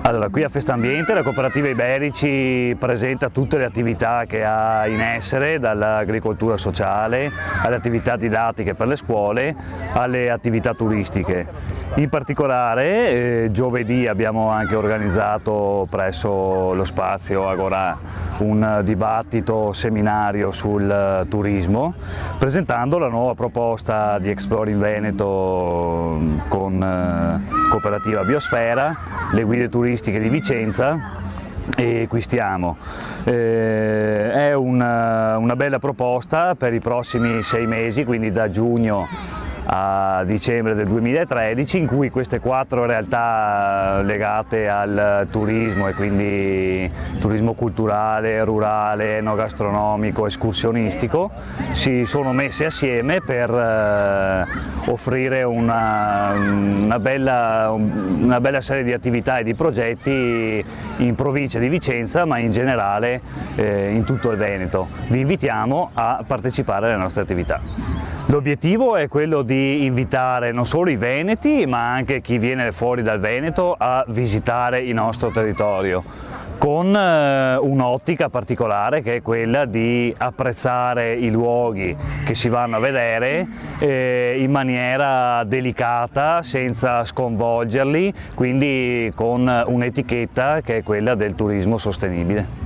Allora, qui a Festambiente la Cooperativa Iberici presenta tutte le attività che ha in essere, dall'agricoltura sociale alle attività didattiche per le scuole alle attività turistiche. In particolare giovedì abbiamo anche organizzato presso lo spazio Agorà un dibattito seminario sul turismo, presentando la nuova proposta di Exploring Veneto con Cooperativa Biosfera, le guide turistiche di Vicenza e qui stiamo. È una bella proposta per i prossimi 6 mesi, quindi da giugno a dicembre del 2013, in cui queste 4 realtà legate al turismo, e quindi turismo culturale, rurale, enogastronomico, escursionistico, si sono messe assieme per offrire una bella serie di attività e di progetti in provincia di Vicenza, ma in generale in tutto il Veneto. Vi invitiamo a partecipare alle nostre attività. L'obiettivo è quello di invitare non solo i veneti, ma anche chi viene fuori dal Veneto a visitare il nostro territorio, con un'ottica particolare che è quella di apprezzare i luoghi che si vanno a vedere in maniera delicata, senza sconvolgerli, quindi con un'etichetta che è quella del turismo sostenibile.